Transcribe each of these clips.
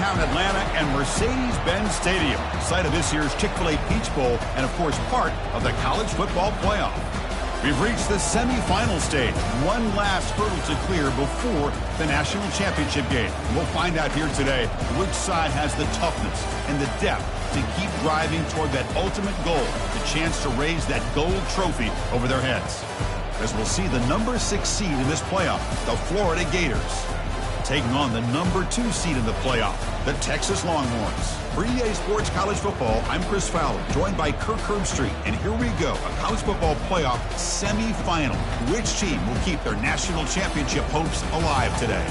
downtown Atlanta and Mercedes-Benz Stadium, site of this year's Chick-fil-A Peach Bowl and, of course, part of the college football playoff. We've reached the semifinal stage. One last hurdle to clear before the national championship game. We'll find out here today which side has the toughness and the depth to keep driving toward that ultimate goal, the chance to raise that gold trophy over their heads. As we'll see the number 6 seed in this playoff, the Florida Gators, taking on the number 2 seed in the playoff, the Texas Longhorns. For EA Sports College Football, I'm Chris Fowler, joined by Kirk Herbstreit. And here we go, a college football playoff semifinal. Which team will keep their national championship hopes alive today?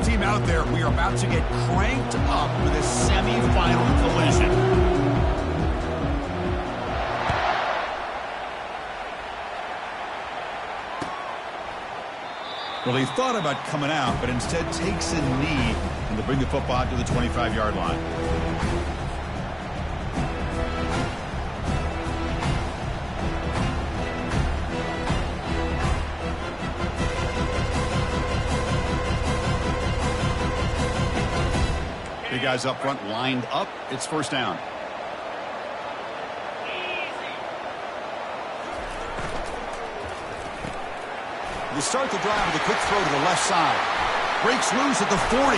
Team out there, we are about to get cranked up with a semi-final collision. Well, he thought about coming out, but instead takes a knee and to bring the football to the 25-yard line. Guys up front lined up. It's first down. They start the drive with a quick throw to the left side. Breaks loose at the 40.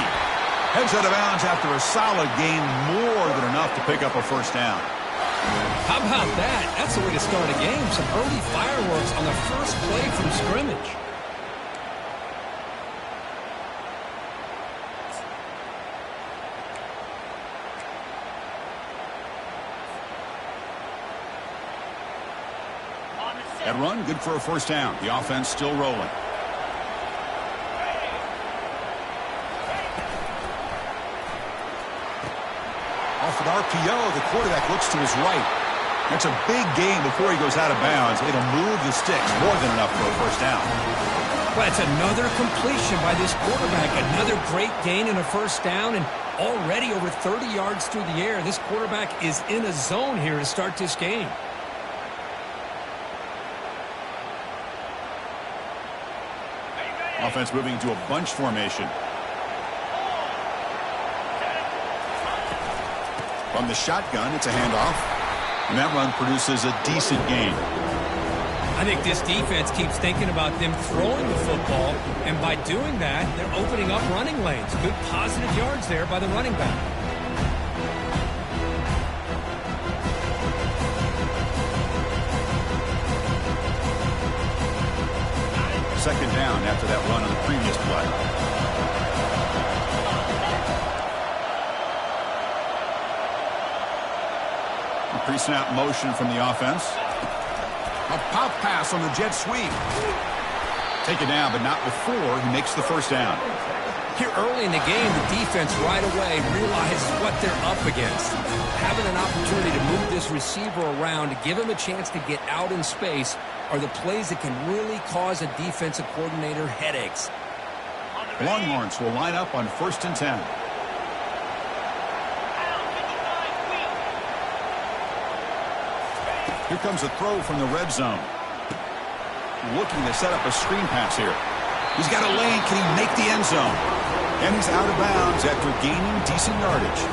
Heads out of bounds after a solid gain, more than enough to pick up a first down. How about that? That's the way to start a game. Some early fireworks on the first play from scrimmage. That run, good for a first down. The offense still rolling. Off an RPO, the quarterback looks to his right. That's a big gain before he goes out of bounds. It'll move the sticks, more than enough for a first down. Well, it's another completion by this quarterback. Another great gain and a first down, and already over 30 yards through the air. This quarterback is in a zone here to start this game. Offense moving into a bunch formation. From the shotgun, it's a handoff. And that run produces a decent gain. I think this defense keeps thinking about them throwing the football, and by doing that, they're opening up running lanes. Good positive yards there by the running back. Second down after that run on the previous play. A pre-snap motion from the offense. A pop pass on the jet sweep. Take it down, but not before he makes the first down. Here early in the game, the defense right away realizes what they're up against. Having an opportunity to move this receiver around to give him a chance to get out in space are the plays that can really cause a defensive coordinator headaches. The Longhorns will line up on 1st and 10. Here comes a throw from the red zone. Looking to set up a screen pass here. He's got a lane. Can he make the end zone? And he's out of bounds after gaining decent yardage.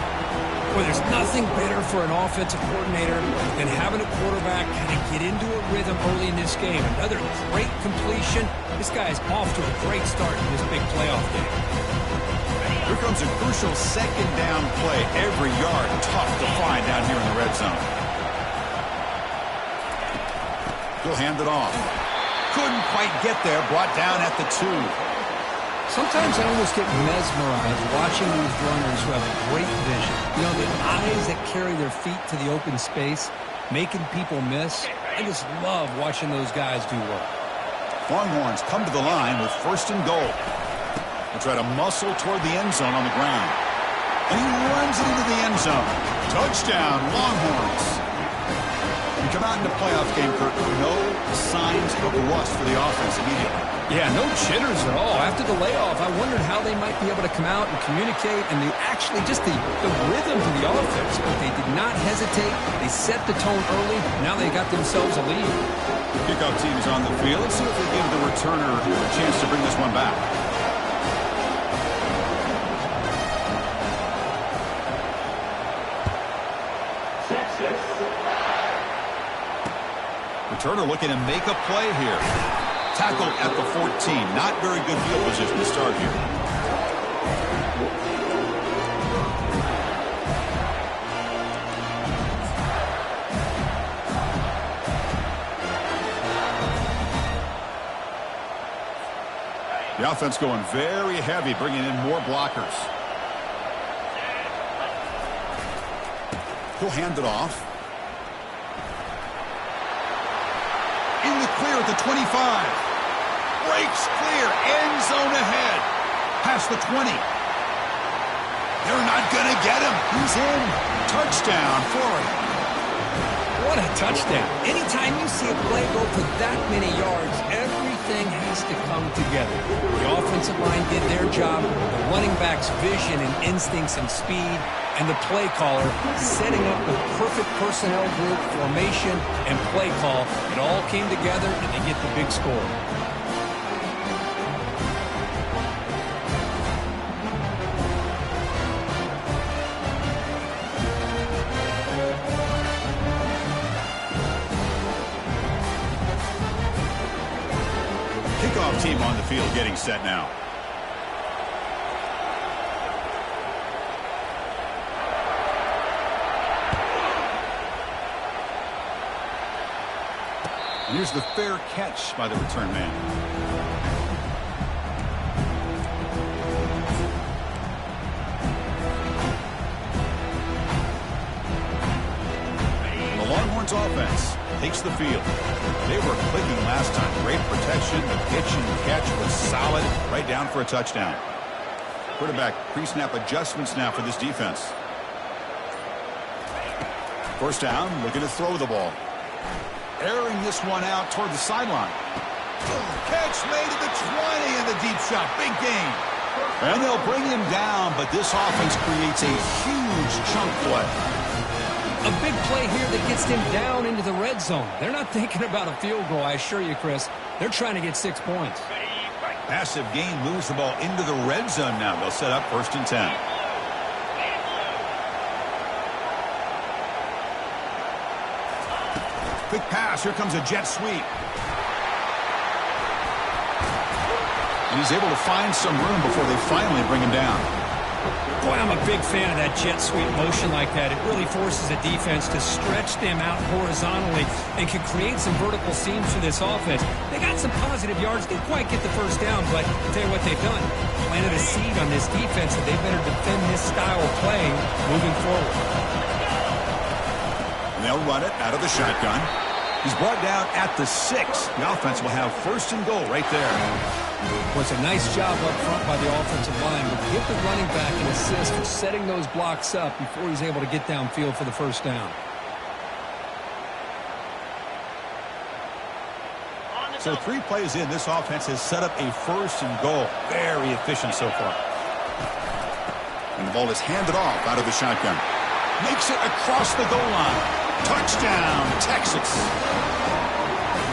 Well, there's nothing better for an offensive coordinator than having a quarterback kind of get into a rhythm early in this game. Another great completion. This guy is off to a great start in this big playoff game. Here comes a crucial second down play. Every yard tough to find down here in the red zone. He'll hand it off. Couldn't quite get there. Brought down at the 2. Sometimes I almost get mesmerized watching these runners who have great vision. You know, the eyes that carry their feet to the open space, making people miss. I just love watching those guys do work. Longhorns come to the line with 1st and goal. They'll try to muscle toward the end zone on the ground. And he runs it into the end zone. Touchdown, Longhorns. come out in the playoff game, Kurt, no signs of rust for the offense immediately. Yeah, no jitters at all. After the layoff, I wondered how they might be able to come out and communicate, and the rhythm to the offense. But they did not hesitate. They set the tone early. Now they got themselves a lead. Kickoff team is on the field. Let's see if they give the returner a chance to bring this one back. Returner looking to make a play here. Tackle at the 14. Not very good field position to start here. The offense going very heavy, bringing in more blockers. He'll hand it off. In the clear at the 25. Breaks clear. End zone ahead. Past the 20. They're not going to get him. He's in. Touchdown, Florida. What a touchdown. Anytime you see a play go for that many yards, everything has to come together. The offensive line did their job, the running back's vision and instincts and speed, and the play caller setting up the perfect personnel group, formation, and play call. It all came together, and they get the big score. Kickoff team on the field getting set now. And here's the fair catch by the return man. The Longhorns offense takes the field. They were clicking last time. Great protection. The pitch and catch was solid. Right down for a touchdown. Quarterback pre-snap adjustments now for this defense. First down, looking to throw the ball. Airing this one out toward the sideline. Catch made at the 20 and the deep shot. Big gain. And they'll bring him down, but this offense creates a huge chunk play. A big play here that gets them down into the red zone. They're not thinking about a field goal, I assure you, Chris. They're trying to get 6 points. Massive gain moves the ball into the red zone now. They'll set up 1st and 10. Quick pass. Here comes a jet sweep. And he's able to find some room before they finally bring him down. Boy, I'm a big fan of that jet sweep motion like that. It really forces a defense to stretch them out horizontally and can create some vertical seams for this offense. They got some positive yards. Didn't quite get the first down, but I'll tell you what they've done. Planted a seed on this defense that they better defend this style of playing moving forward. And they'll run it out of the shotgun. He's brought down at the 6. The offense will have 1st and goal right there. Was a nice job up front by the offensive line, but give the running back an assist for setting those blocks up before he's able to get downfield for the first down. So 3 plays in, this offense has set up a 1st and goal. Very efficient so far. And the ball is handed off out of the shotgun. Makes it across the goal line. Touchdown, Texas.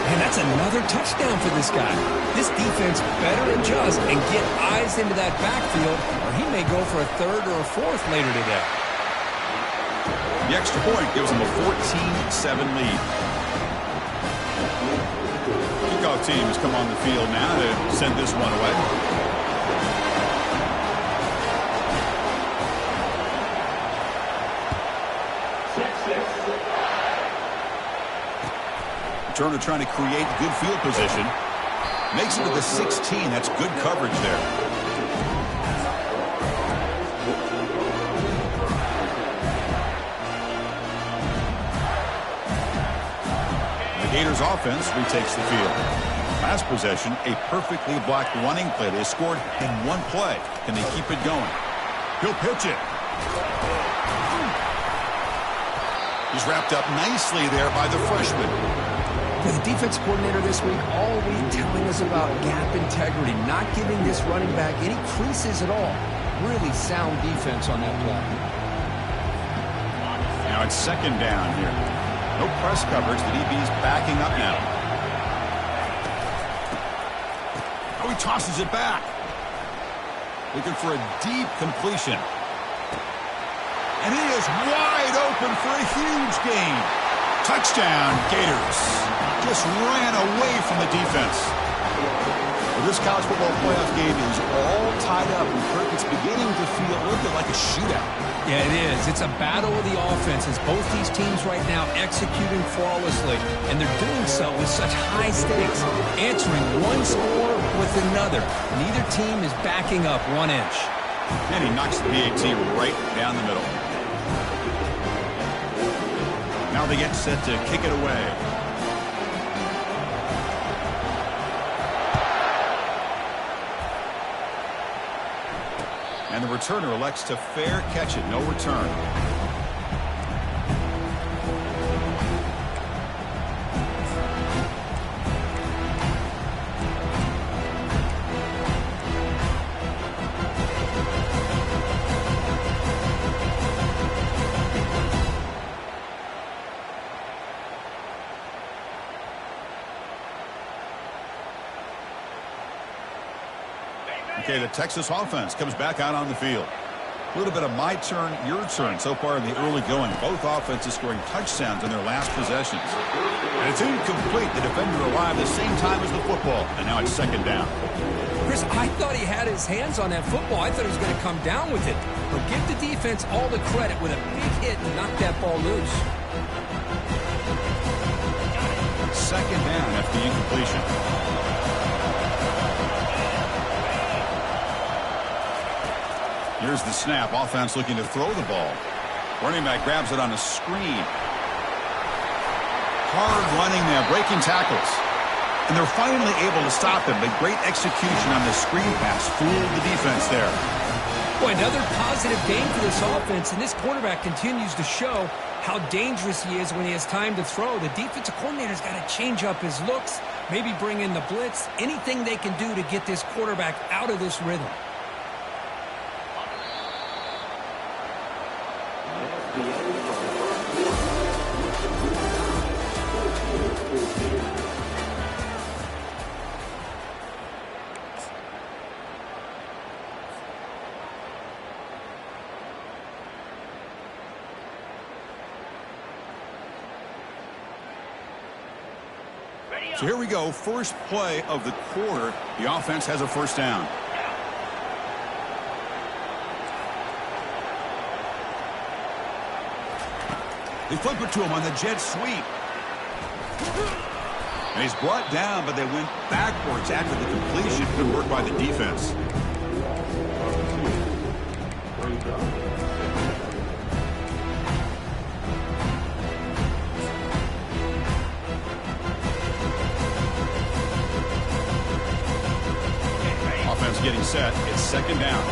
And that's another touchdown for this guy. This defense better adjust and get eyes into that backfield, or he may go for a 3rd or a 4th later today. The extra point gives them a 14-7 lead. Kickoff teams come on the field now to send this one away. Turner trying to create good field position. Makes it to the 16. That's good coverage there. The Gators offense retakes the field. Last possession, a perfectly blocked running play. They scored in 1 play. Can they keep it going? He'll pitch it. He's wrapped up nicely there by the freshman. The defense coordinator this week all week telling us about gap integrity, not giving this running back any creases at all. Really sound defense on that play. Now it's second down here. No press coverage. The DB's backing up now. Oh, he tosses it back. Looking for a deep completion. And he is wide open for a huge gain. Touchdown, Gators. Just ran away from the defense. Well, this college football playoff game is all tied up, and Kirk, it's beginning to feel a little bit like a shootout. Yeah, it is. It's a battle of the offenses. Both these teams right now executing flawlessly, and they're doing so with such high stakes, answering one score with another. Neither team is backing up 1 inch. And he knocks the PAT right down the middle. Now they get set to kick it away. And the returner elects to fair catch it. No return. Okay, the Texas offense comes back out on the field. A little bit of my turn, your turn so far in the early going. Both offenses scoring touchdowns in their last possessions. And it's incomplete. The defender arrived the same time as the football. And now it's second down. Chris, I thought he had his hands on that football. I thought he was going to come down with it. But give the defense all the credit with a big hit to knock that ball loose. Second down after the incompletion. Here's the snap. Offense looking to throw the ball. Running back grabs it on a screen. Hard running there, breaking tackles. And they're finally able to stop him. But great execution on the screen pass. Fooled the defense there. Boy, another positive game for this offense. And this quarterback continues to show how dangerous he is when he has time to throw. The defensive coordinator's got to change up his looks. Maybe bring in the blitz. Anything they can do to get this quarterback out of this rhythm. So here we go. First play of the quarter. The offense has a first down. They flip it to him on the jet sweep. And he's brought down, but they went backwards after the completion. Good work by the defense. Offense getting set. It's second down.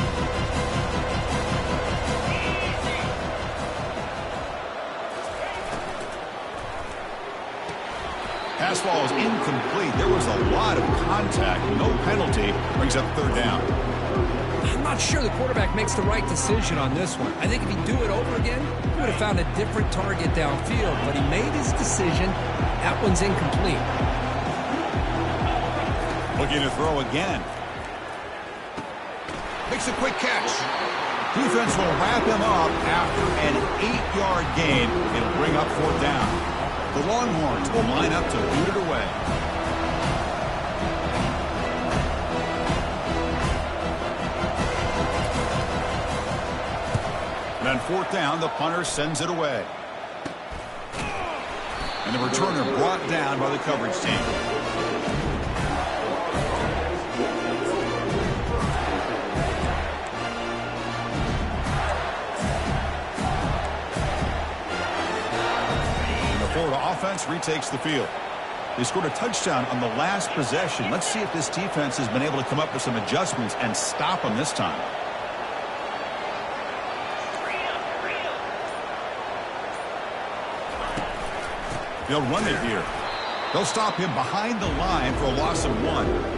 Pass ball is incomplete. There was a lot of contact. No penalty. Brings up third down. I'm not sure the quarterback makes the right decision on this one. I think if he'd do it over again, he would have found a different target downfield. But he made his decision. That one's incomplete. Looking to throw again. Makes a quick catch. Defense will wrap him up after an 8-yard gain. It'll bring up fourth down. The Longhorns will line up to boot it away. And on fourth down, the punter sends it away. And the returner brought down by the coverage team. Florida offense retakes the field. They scored a touchdown on the last possession. Let's see if this defense has been able to come up with some adjustments and stop them this time. They'll run it here. They'll stop him behind the line for a loss of 1.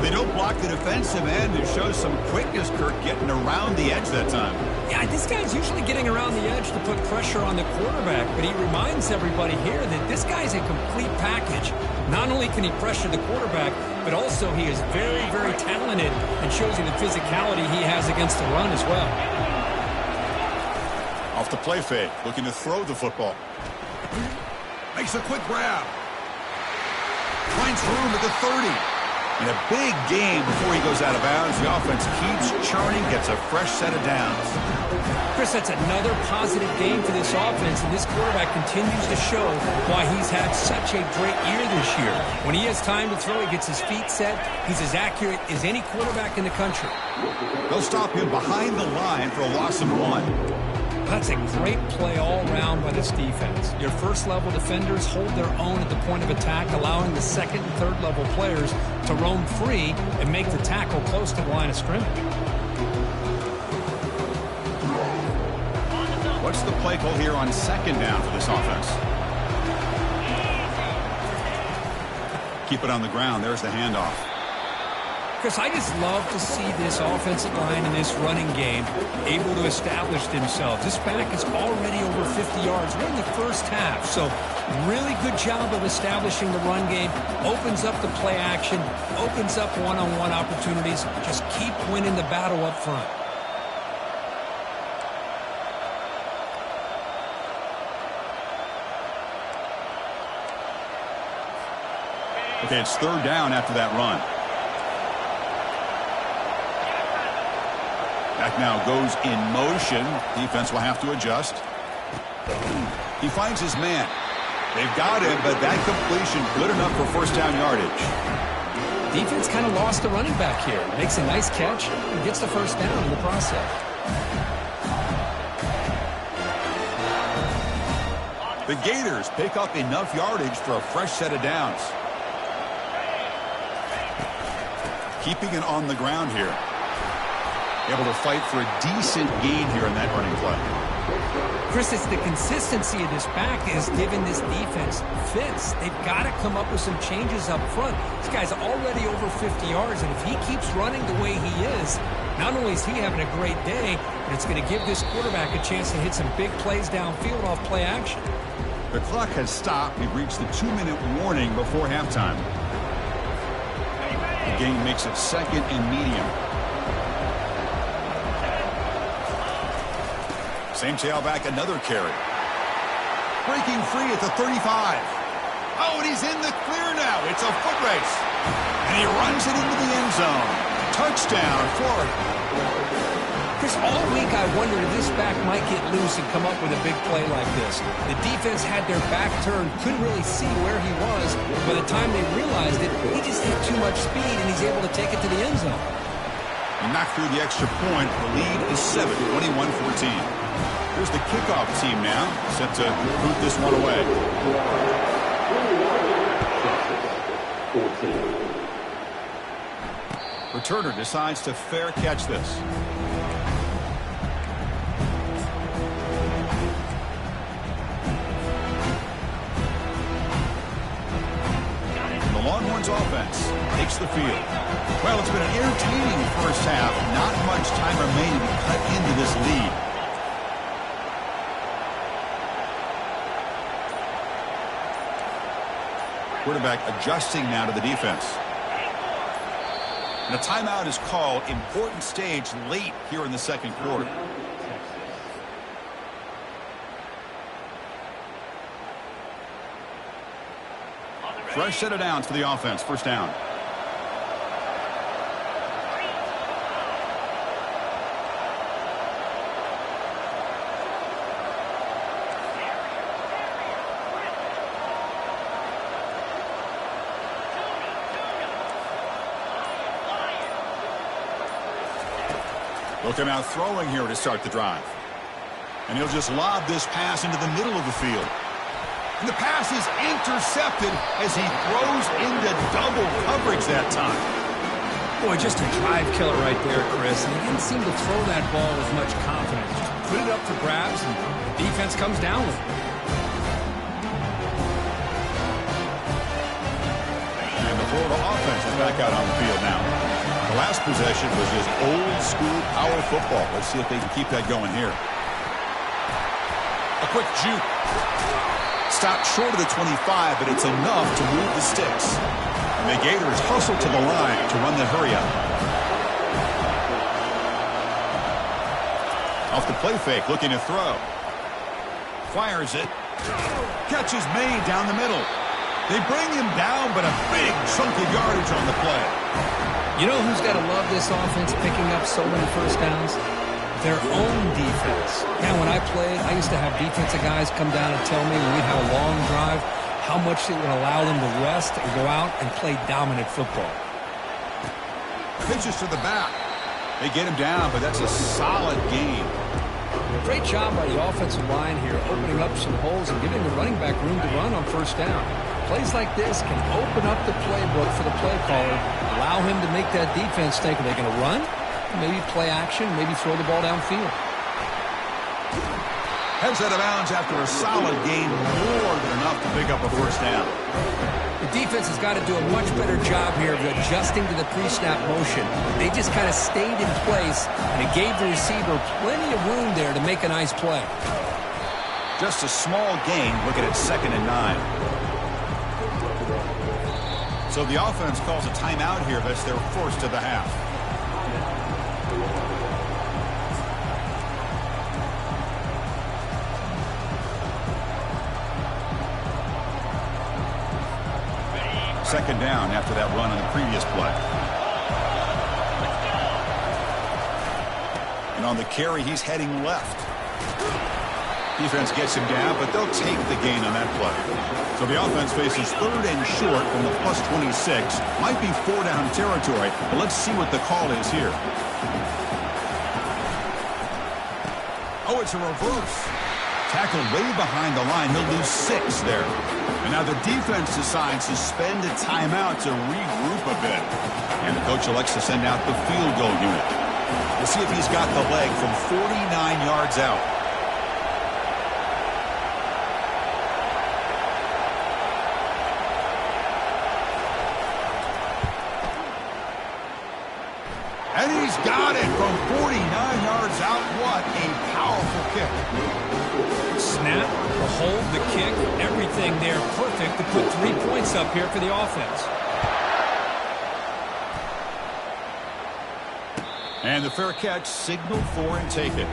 They don't block the defensive end and show some quickness, Kirk, getting around the edge that time. Yeah, this guy's usually getting around the edge to put pressure on the quarterback, but he reminds everybody here that this guy's a complete package. Not only can he pressure the quarterback, but also he is very, very talented and shows you the physicality he has against the run as well. Off the play fake, looking to throw the football. Makes a quick grab. Finds room at the 30. In a big game before he goes out of bounds, the offense keeps churning, gets a fresh set of downs. Chris, that's another positive game for this offense, and this quarterback continues to show why he's had such a great year this year. When he has time to throw, he gets his feet set. He's as accurate as any quarterback in the country. They'll stop him behind the line for a loss of 1. That's a great play all around by this defense. Your first-level defenders hold their own at the point of attack, allowing the second and third-level players to roam free and make the tackle close to the line of scrimmage. What's the play call here on second down for this offense? Keep it on the ground. There's the handoff. Chris, I just love to see this offensive line in this running game able to establish themselves. This back is already over 50 yards. We're in the first half, so really good job of establishing the run game. Opens up the play action, opens up one-on-one opportunities. Just keep winning the battle up front. Okay, it's third down after that run. Back now goes in motion. Defense will have to adjust. He finds his man. They've got him, but that completion good enough for first down yardage. Defense kind of lost the running back here. Makes a nice catch and gets the first down in the process. The Gators pick up enough yardage for a fresh set of downs. Keeping it on the ground here. Able to fight for a decent gain here in that running play. Chris, it's the consistency of this back is giving this defense fits. They've got to come up with some changes up front. This guy's already over 50 yards, and if he keeps running the way he is, not only is he having a great day, but it's going to give this quarterback a chance to hit some big plays downfield off play action. The clock has stopped. We've reached the 2-minute warning before halftime. The game makes it second and medium. Same tailback, another carry. Breaking free at the 35. Oh, and he's in the clear now. It's a foot race. And he runs it into the end zone. Touchdown, Florida. Chris, all week I wondered if this back might get loose and come up with a big play like this. The defense had their back turned, couldn't really see where he was. By the time they realized it, he just had too much speed, and he's able to take it to the end zone. He knocked through the extra point. The lead is 7, 21-14. Here's the kickoff team now, set to boot this one away. Returner decides to fair catch this. And the Longhorns offense takes the field. Well, it's been an entertaining first half. Not much time remaining to cut into this lead. Quarterback adjusting now to the defense. And a timeout is called. Important stage late here in the second quarter. Fresh set of downs for the offense. First down. Looking out throwing here to start the drive. And he'll just lob this pass into the middle of the field. And the pass is intercepted as he throws into double coverage that time. Boy, just a drive killer right there, Chris. And he didn't seem to throw that ball with much confidence. Just put it up for grabs, and the defense comes down with it. back out on the field now. The last possession was just old-school power football. Let's see if they can keep that going here. A quick juke. Stopped short of the 25, but it's enough to move the sticks. And the Gators hustle to the line to run the hurry-up. Off the play fake, looking to throw. Fires it. Catch is made down the middle. They bring him down, but a big chunk of yardage on the play. You know who's got to love this offense picking up so many first downs? Their own defense. Yeah, when I played, I used to have defensive guys come down and tell me when we'd have a long drive how much it would allow them to rest and go out and play dominant football. Pitches to the back. They get him down, but that's a solid game. Great job by the offensive line here, opening up some holes and giving the running back room to run on first down. Plays like this can open up the playbook for the play caller, allow him to make that defense think, are they going to run? Maybe play action, maybe throw the ball downfield. Heads out of bounds after a solid gain, more than enough to pick up a first down. The defense has got to do a much better job here of adjusting to the pre-snap motion. They just kind of stayed in place, and it gave the receiver plenty of room there to make a nice play. Just a small gain, looking at 2nd and 9. So the offense calls a timeout here. That's their first of the half. Second down after that run on the previous play. And on the carry, he's heading left. Defense gets him down, but they'll take the gain on that play. So the offense faces 3rd and short from the plus 26. Might be 4-down territory, but let's see what the call is here. Oh, it's a reverse. Tackled way behind the line. He'll lose 6 there. And now the defense decides to spend a timeout to regroup a bit. And the coach elects to send out the field goal unit. We'll see if he's got the leg from 49 yards out. And he's got it from 49 yards out. What a powerful kick. Snap, the hold, the kick, everything there perfect to put 3 points up here for the offense. And the fair catch signaled for and taken.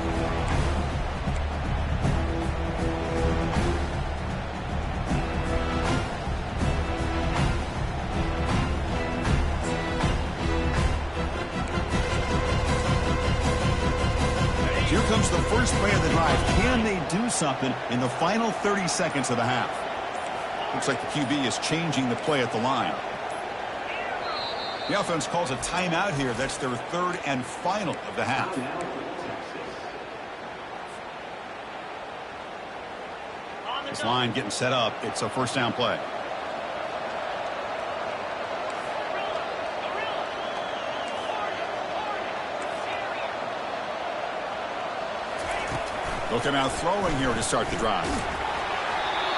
Here comes the first play of the drive. Can they do something in the final 30 seconds of the half? Looks like the QB is changing the play at the line. The offense calls a timeout here. That's their 3rd and final of the half. This line getting set up. It's a first down play. Looking out throwing here to start the drive.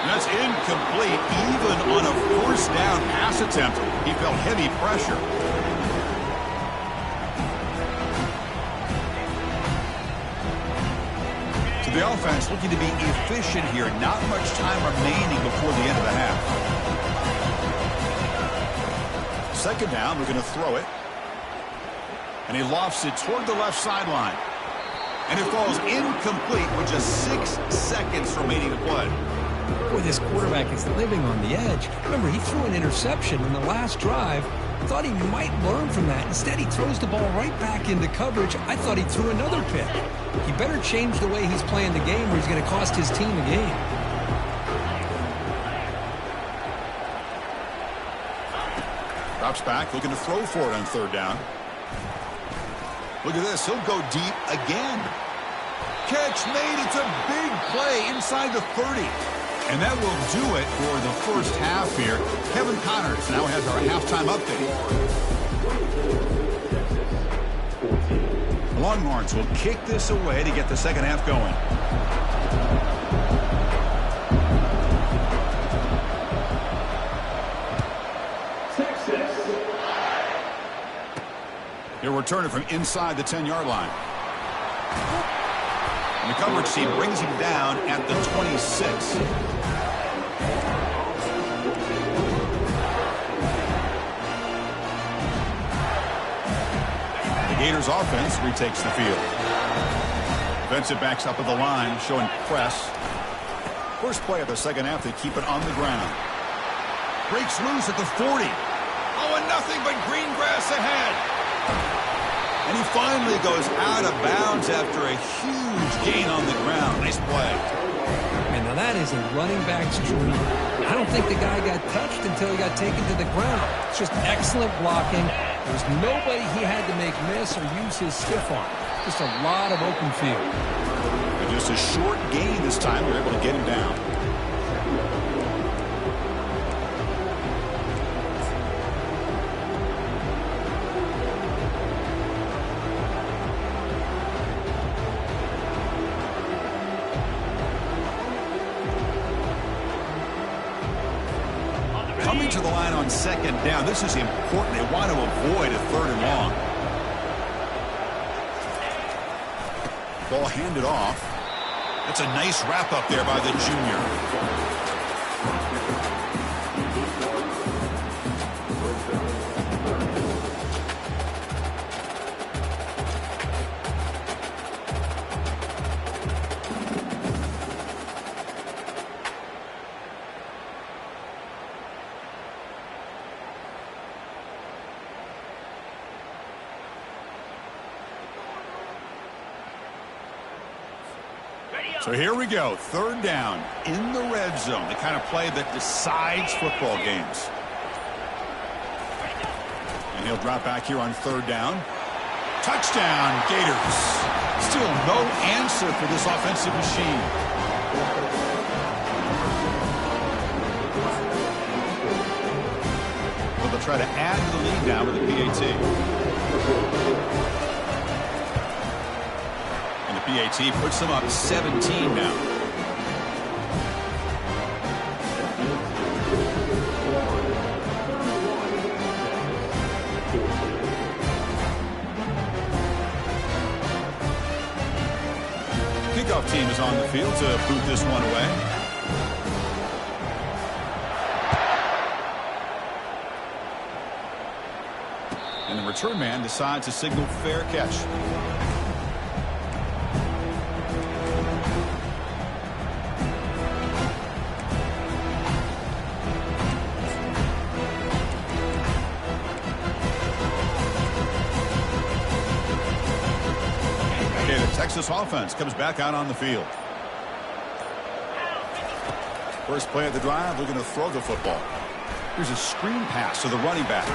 And that's incomplete, even on a first down pass attempt. He felt heavy pressure. So the offense looking to be efficient here. Not much time remaining before the end of the half. Second down, we're going to throw it. And he lofts it toward the left sideline. And it falls incomplete with just 6 seconds remaining to play. Boy, this quarterback is living on the edge. Remember, he threw an interception in the last drive. Thought he might learn from that. Instead, he throws the ball right back into coverage. I thought he threw another pick. He better change the way he's playing the game or he's going to cost his team the game. Drops back, looking to throw for it on 3rd down. Look at this. He'll go deep again. Catch made. It's a big play inside the 30. And that will do it for the first half here. Kevin Connors now has our halftime update. The Longhorns will kick this away to get the second half going. He'll return it from inside the 10-yard line. And the coverage team brings him down at the 26. The Gators offense retakes the field. Defensive backs up at the line, showing press. First play of the second half, they keep it on the ground. Breaks loose at the 40. Oh, and nothing but green grass ahead. And he finally goes out of bounds after a huge gain on the ground. Nice play. And now that is a running back's dream. I don't think the guy got touched until he got taken to the ground. It's just excellent blocking. There's nobody he had to make miss or use his stiff arm. Just a lot of open field. And just a short gain this time. They're able to get him down. Coming to the line on second down. This is important. They want to avoid a third and long. Ball handed off. That's a nice wrap up there by the junior. So here we go, third down in the red zone, the kind of play that decides football games. And he'll drop back here on third down. Touchdown, Gators. Still no answer for this offensive machine. But they'll try to add to the lead now with the PAT. PAT puts them up 17 now. Kickoff team is on the field to boot this one away. And the return man decides to signal fair catch. Texas offense comes back out on the field. First play of the drive, they're going to throw the football. Here's a screen pass to the running back.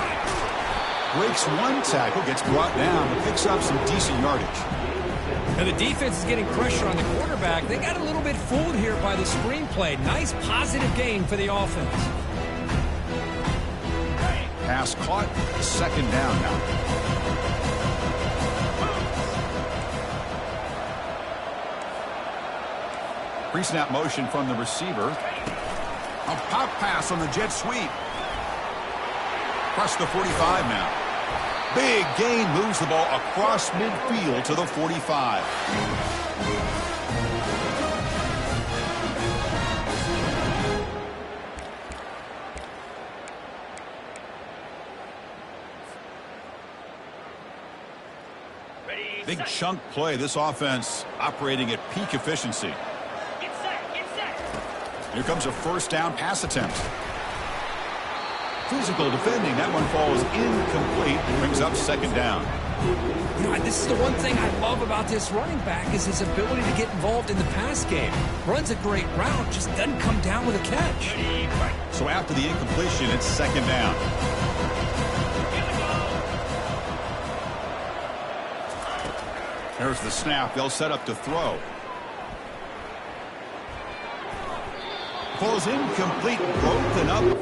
Breaks one tackle, gets brought down, but picks up some decent yardage. And the defense is getting pressure on the quarterback. They got a little bit fooled here by the screen play. Nice positive gain for the offense. Pass caught, second down now. Pre-snap motion from the receiver. A pop pass on the jet sweep. Across the 45 now. Big gain, moves the ball across midfield to the 45. Big chunk play. This offense operating at peak efficiency. Here comes a first down pass attempt. Physical defending. That one falls incomplete. Brings up second down. You know, this is the one thing I love about this running back is his ability to get involved in the pass game. Runs a great route, just doesn't come down with a catch. So after the incompletion, it's second down. There's the snap. They'll set up to throw. Falls incomplete, broken up.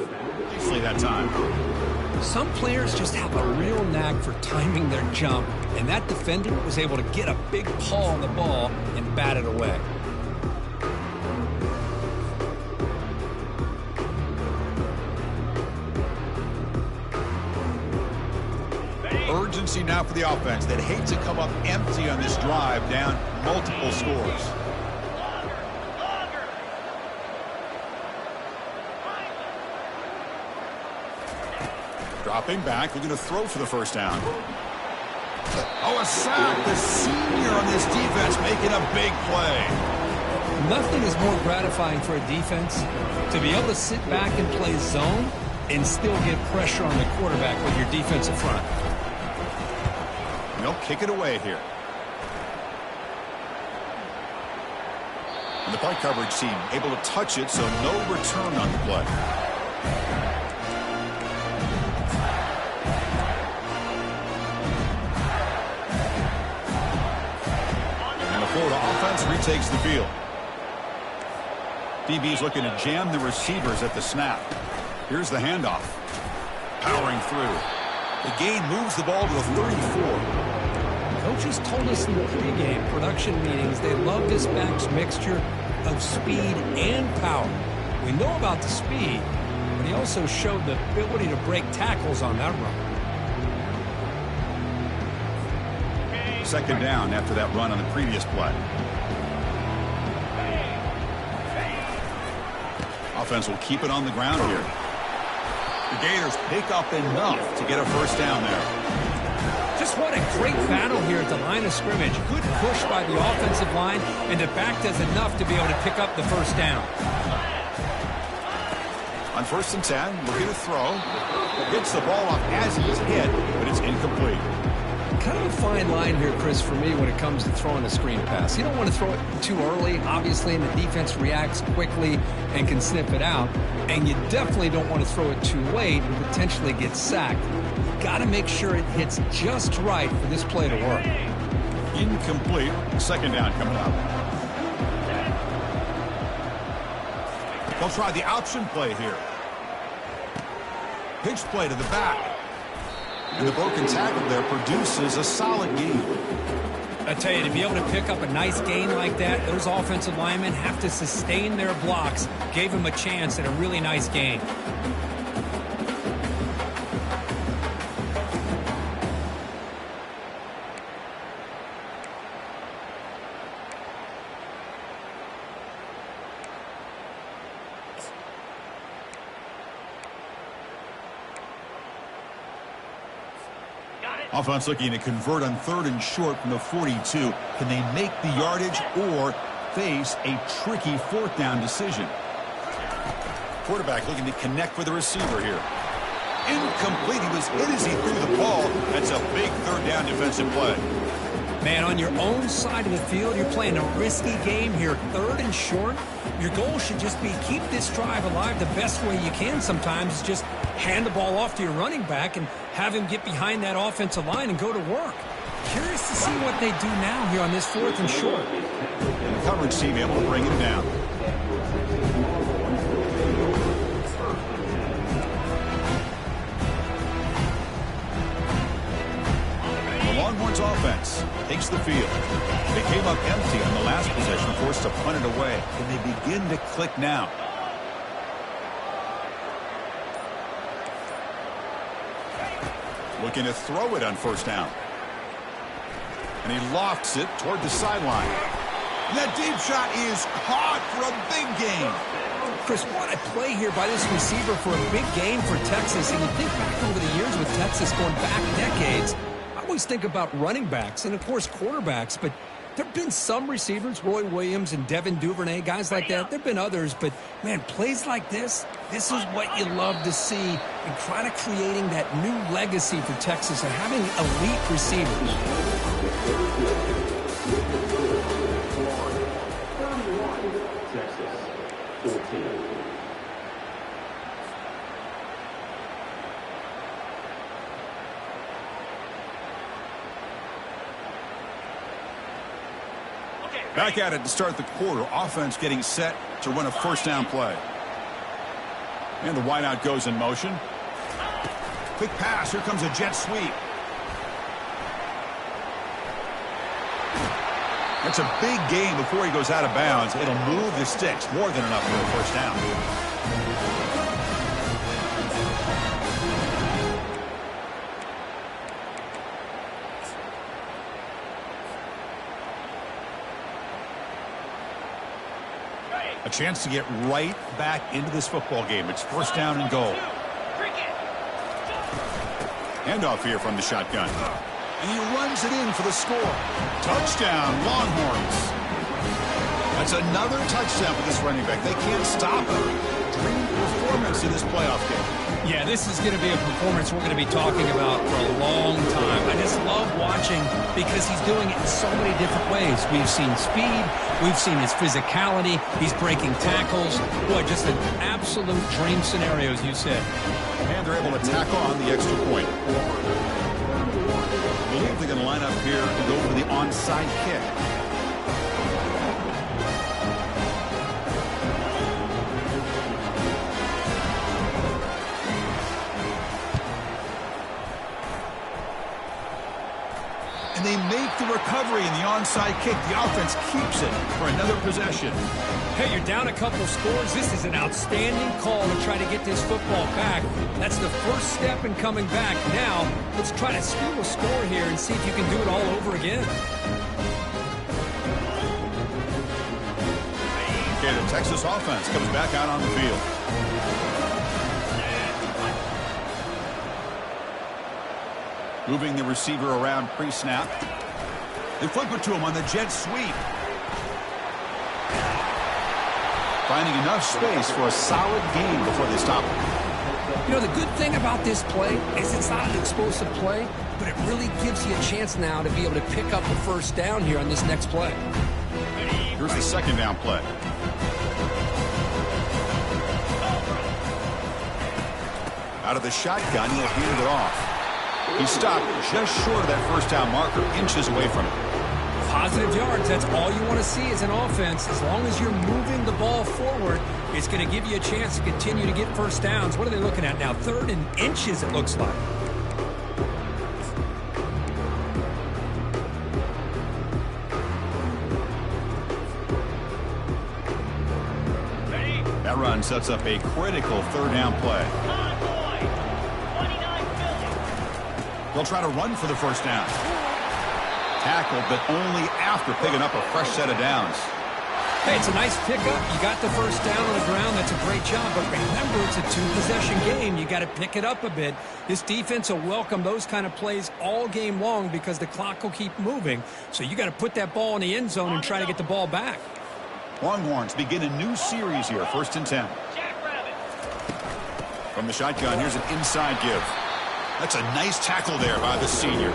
Nicely that time. Some players just have a real knack for timing their jump, and that defender was able to get a big paw on the ball and bat it away. Urgency now for the offense that hates to come up empty on this drive, down multiple scores. Dropping back, looking to throw for the first down. Oh, a sack. The senior on this defense making a big play. Nothing is more gratifying for a defense to be able to sit back and play zone and still get pressure on the quarterback with your defensive front. And they'll kick it away here. And the play coverage team able to touch it, so no return on the play. And the Florida offense retakes the field. DB's looking to jam the receivers at the snap. Here's the handoff. Powering through. The gain moves the ball to the 34. Coaches told us in the pregame production meetings they love this back's mixture of speed and power. We know about the speed, but he also showed the ability to break tackles on that run. Second down after that run on the previous play. Offense will keep it on the ground here. The Gators pick up enough to get a first down there. Just what a great battle here at the line of scrimmage. Good push by the offensive line, and the back does enough to be able to pick up the first down. On 1st and 10, looking to throw. Gets the ball off as he's hit, but it's incomplete. Kind of a fine line here, Chris, for me when it comes to throwing a screen pass. You don't want to throw it too early, obviously, and the defense reacts quickly and can sniff it out. And you definitely don't want to throw it too late and potentially get sacked. You got to make sure it hits just right for this play to work. Incomplete. Second down coming up. They'll try the option play here. Pitch play to the back. And the broken tackle there produces a solid gain. I tell you, to be able to pick up a nice gain like that, those offensive linemen have to sustain their blocks. Gave him a chance at a really nice gain. Offense looking to convert on 3rd and short from the 42. Can they make the yardage or face a tricky 4th down decision? Quarterback looking to connect with the receiver here. Incomplete. He was hit as he threw the ball. That's a big 3rd down defensive play. Man, on your own side of the field, you're playing a risky game here. 3rd and short. Your goal should just be keep this drive alive the best way you can sometimes. Is just hand the ball off to your running back and have him get behind that offensive line and go to work. Curious to see what they do now here on this 4th and short. And the coverage team able to bring it down. The Longhorns offense takes the field. They came up empty on the last possession, forced to punt it away. Can they begin to click now? Looking to throw it on 1st down. And he lofts it toward the sideline. And that deep shot is caught for a big gain. Chris, what a play here by this receiver for a big game for Texas. And you think back over the years with Texas going back decades, I always think about running backs and, of course, quarterbacks. But there have been some receivers, Roy Williams and Devin Duvernay, guys like that. There have been others. But, man, plays like this is what you love to see and kind of creating that new legacy for Texas and having elite receivers. Back at it to start the quarter. Offense getting set to run a 1st down play. And the wideout goes in motion. Quick pass. Here comes a jet sweep. That's a big gain before he goes out of bounds. It'll move the sticks. More than enough for a first down. A chance to get right back into this football game. It's first down and goal. Handoff here from the shotgun. And he runs it in for the score. Touchdown, Longhorns. That's another touchdown for this running back. They can't stop him. Dream performance in this playoff game. Yeah, this is going to be a performance we're going to be talking about for a long time. I just love watching because he's doing it in so many different ways. We've seen speed. We've seen his physicality. He's breaking tackles. Boy, just an absolute dream scenario, as you said. And they're able to tack on the extra point. I believe they're going to line up here and go for the onside kick. And they make the recovery in the onside kick. The offense keeps it for another possession. Hey, you're down a couple scores. This is an outstanding call to try to get this football back. That's the first step in coming back. Now, let's try to steal a score here and see if you can do it all over again. Okay, the Texas offense comes back out on the field. Moving the receiver around pre-snap. They flip it to him on the jet sweep. Finding enough space for a solid gain before they stop him. You know, the good thing about this play is it's not an explosive play, but it really gives you a chance now to be able to pick up a first down here on this next play. Here's the second down play. Out of the shotgun, he'll hand it off. He stopped just short of that first down marker, inches away from it. Positive yards, that's all you want to see as an offense. As long as you're moving the ball forward, it's going to give you a chance to continue to get first downs. What are they looking at now? 3rd and inches, it looks like. That run sets up a critical third down play. They'll try to run for the first down. Tackled, but only after picking up a fresh set of downs. Hey, it's a nice pickup. You got the first down on the ground. That's a great job. But remember, it's a 2-possession game. You got to pick it up a bit. This defense will welcome those kind of plays all game long because the clock will keep moving. So you got to put that ball in the end zone and try to get the ball back. Longhorns begin a new series here, 1st and 10. From the shotgun, here's an inside give. That's a nice tackle there by the senior.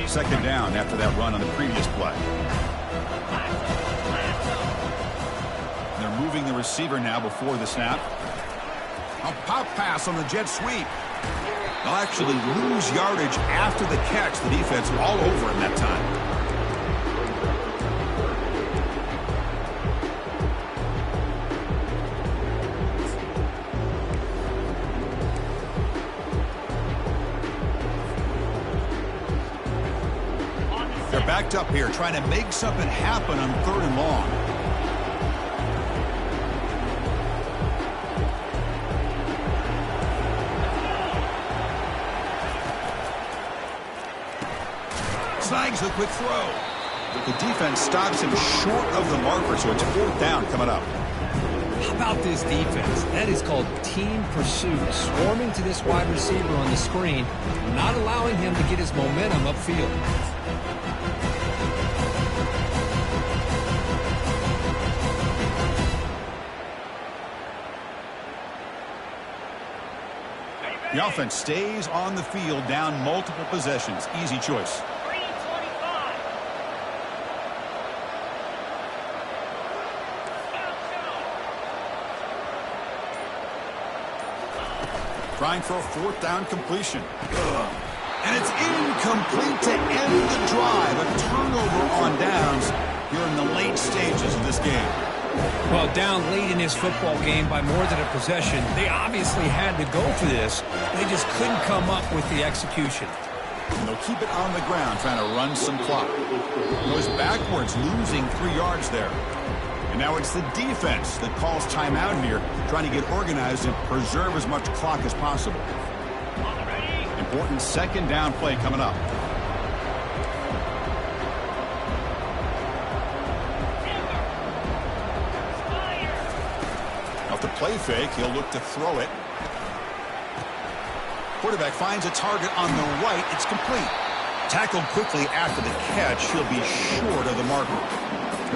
Second down after that run on the previous play. They're moving the receiver now before the snap. A pop pass on the jet sweep. They'll actually lose yardage after the catch. The defense all over him that time. They're backed up here, trying to make something happen on 3rd and long. Snags a quick throw. The defense stops him short of the marker, so it's 4th down coming up. How about this defense? That is called team pursuit. Swarming to this wide receiver on the screen, not allowing him to get his momentum upfield. The offense stays on the field, down multiple possessions. Easy choice. Trying for a 4th down completion. And it's incomplete to end the drive. A turnover on downs here in the late stages of this game. Well, down late in this football game by more than a possession, they obviously had to go for this. They just couldn't come up with the execution. And they'll keep it on the ground, trying to run some clock. Goes backwards, losing 3 yards there. And now it's the defense that calls timeout here, trying to get organized and preserve as much clock as possible. Important second down play coming up. Off the play fake, he'll look to throw it. Quarterback finds a target on the right. It's complete. Tackled quickly after the catch. He'll be short of the marker.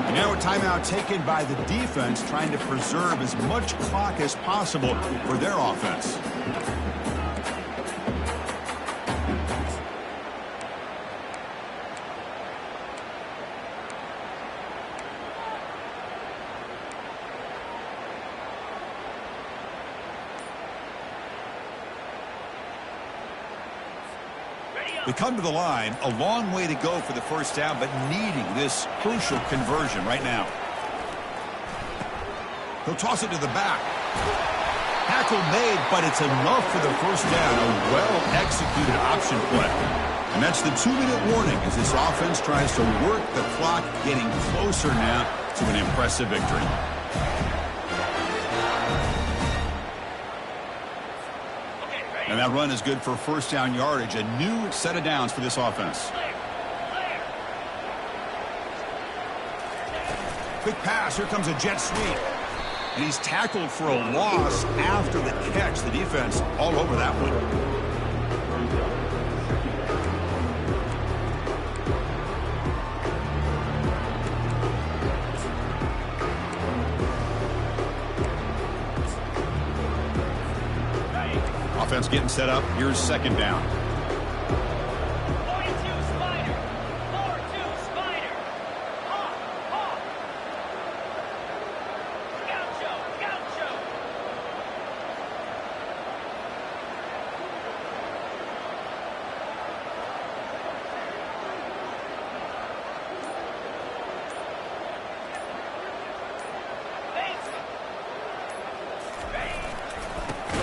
And now a timeout taken by the defense, trying to preserve as much clock as possible for their offense. They come to the line, a long way to go for the first down, but needing this crucial conversion right now. He'll toss it to the back. Tackle made, but it's enough for the first down. A well-executed option play. And that's the 2-minute warning as this offense tries to work the clock, getting closer now to an impressive victory. And that run is good for first down yardage. A new set of downs for this offense. Quick pass. Here comes a jet sweep. And he's tackled for a loss after the catch. The defense all over that one. Offense getting set up. Here's second down. 42 Spider. 4-2 Spider. Hawk. Gaucho.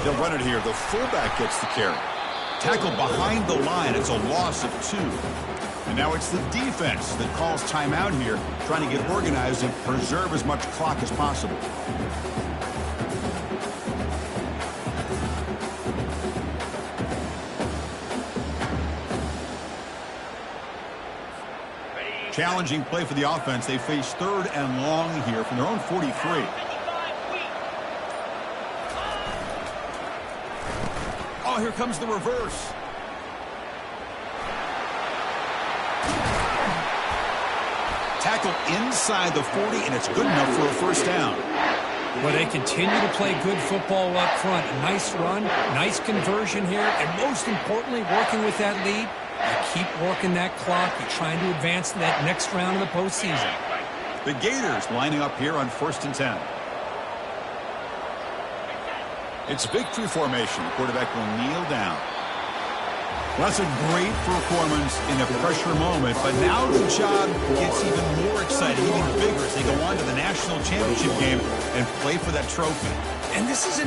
They'll run it here. The fullback gets the carry. Tackle behind the line. It's a loss of 2. And now it's the defense that calls timeout here, trying to get organized and preserve as much clock as possible. Challenging play for the offense. They face 3rd and long here from their own 43. Oh, here comes the reverse. Tackle inside the 40, and it's good enough for a first down. Well, they continue to play good football up front. A nice run, nice conversion here, and most importantly, working with that lead, you keep working that clock. You're trying to advance to that next round of the postseason. The Gators lining up here on 1st and 10. It's victory formation. The quarterback will kneel down. Well, that's a great performance in a pressure moment, but now the job gets even more exciting, even bigger as they go on to the national championship game and play for that trophy. And this is